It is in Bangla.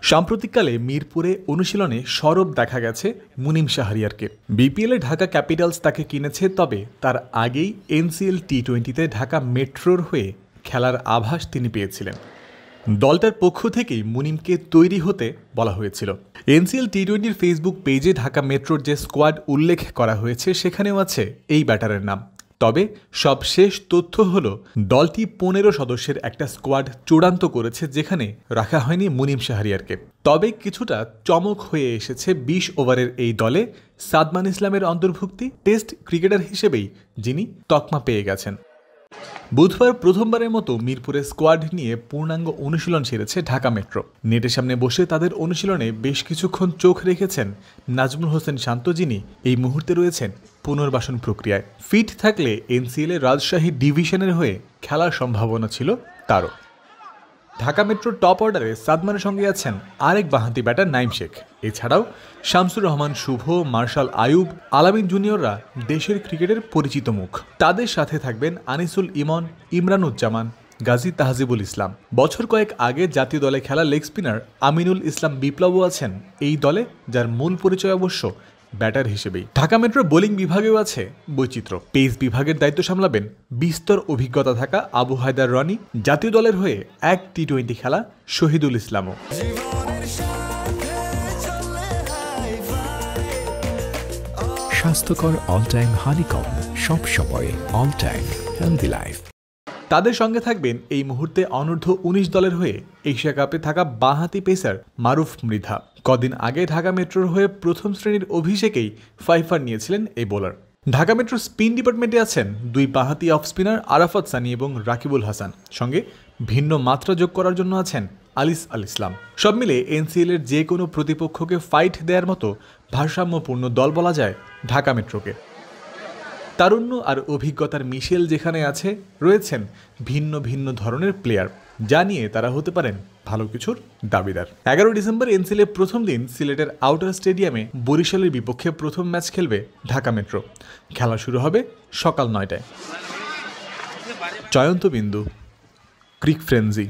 সাম্প্রতিককালে মিরপুরে অনুশীলনে সরব দেখা গেছে মুনিম শাহরিয়ারকে। বিপিএলে ঢাকা ক্যাপিটালস তাকে কিনেছে, তবে তার আগেই এনসিএল টি-20তে ঢাকা মেট্রোর হয়ে খেলার আভাস তিনি পেয়েছিলেন। দলটার পক্ষ থেকেই মুনিমকে তৈরি হতে বলা হয়েছিল। এনসিএল টি-20র ফেসবুক পেজে ঢাকা মেট্রোর যে স্কোয়াড উল্লেখ করা হয়েছে সেখানেও আছে এই ব্যাটারের নাম। তবে সবশেষ তথ্য হলো দলটি 15 সদস্যের একটা স্কোয়াড চূড়ান্ত করেছে, যেখানে রাখা হয়নি মুনিম শাহরিয়ারকে। তবে কিছুটা চমক হয়ে এসেছে 20 ওভারের এই দলে সাদমান ইসলামের অন্তর্ভুক্তি। টেস্ট ক্রিকেটার হিসেবেই যিনি তকমা পেয়ে গেছেন। বুধবার প্রথমবারের মতো মিরপুরে স্কোয়াড নিয়ে পূর্ণাঙ্গ অনুশীলন সেরেছে ঢাকা মেট্রো। নেটের সামনে বসে তাদের অনুশীলনে বেশ কিছুক্ষণ চোখ রেখেছেন নাজমুল হোসেন শান্ত, যিনি এই মুহূর্তে রয়েছেন পুনর্বাসন প্রক্রিয়ায়। ফিট থাকলে এনসিএল এর রাজশাহী ডিভিশনের হয়ে খেলার সম্ভাবনা ছিল তারও। ঢাকা মেট্রোর টপ অর্ডারে সাদমানের সঙ্গে আছেন আরেক বাঁহাতি ব্যাটার নাইম শেখ। এছাড়াও শামসুর রহমান শুভ, মার্শাল আয়ুব, আলামিন জুনিয়ররা দেশের ক্রিকেটের পরিচিত মুখ। তাদের সাথে থাকবেন আনিসুল ইমন, ইমরানুজ্জামান, গাজী তাহজিবুল ইসলাম। বছর কয়েক আগে জাতীয় দলে খেলা লেগ স্পিনার আমিনুল ইসলাম বিপ্লবও আছেন এই দলে, যার মূল পরিচয় অবশ্য ব্যাটার হিসেবেই। ঢাকা মেট্রোর বোলিং বিভাগেও আছে বৈচিত্র্য। পেস বিভাগের দায়িত্ব সামলাবেন বিস্তর অভিজ্ঞতা থাকা আবু হায়দার রনি। জাতীয় দলের হয়ে এক টি-20 খেলা শহীদুল ইসলামও। স্বাস্থ্যকর অল টাইম হানিকম, সব সময় অল টাইম হেলদি লাইফ। তাদের সঙ্গে থাকবেন এই মুহূর্তে অনূর্ধ্ব 19 দলের হয়ে এশিয়া কাপে থাকা বাঁহাতি পেসার মারুফ মৃধা। কদিন আগে ঢাকা মেট্রোর হয়ে প্রথম শ্রেণীর অভিষেকেই ফাইফার নিয়েছিলেন এই বোলার। ঢাকা মেট্রোর স্পিন ডিপার্টমেন্টে আছেন দুই বাঁহাতি অফ স্পিনার আরাফাত সানি এবং রাকিবুল হাসান। সঙ্গে ভিন্ন মাত্রা যোগ করার জন্য আছেন আলিস আল ইসলাম। সব মিলে এনসিএল এর যে কোনো প্রতিপক্ষকে ফাইট দেওয়ার মতো ভারসাম্যপূর্ণ দল বলা যায় ঢাকা মেট্রোকে। তারুণ্য আর অভিজ্ঞতার মিশেল যেখানে আছে, রয়েছেন ভিন্ন ভিন্ন ধরনের প্লেয়ার, যা নিয়ে তারা হতে পারেন ভালো কিছুর দাবিদার। 11 ডিসেম্বর এনসিএল এর প্রথম দিন সিলেটের আউটার স্টেডিয়ামে বরিশালের বিপক্ষে প্রথম ম্যাচ খেলবে ঢাকা মেট্রো। খেলা শুরু হবে সকাল 9টায়। জয়ন্ত বিন্দু, ক্রিক ফ্রেন্সি।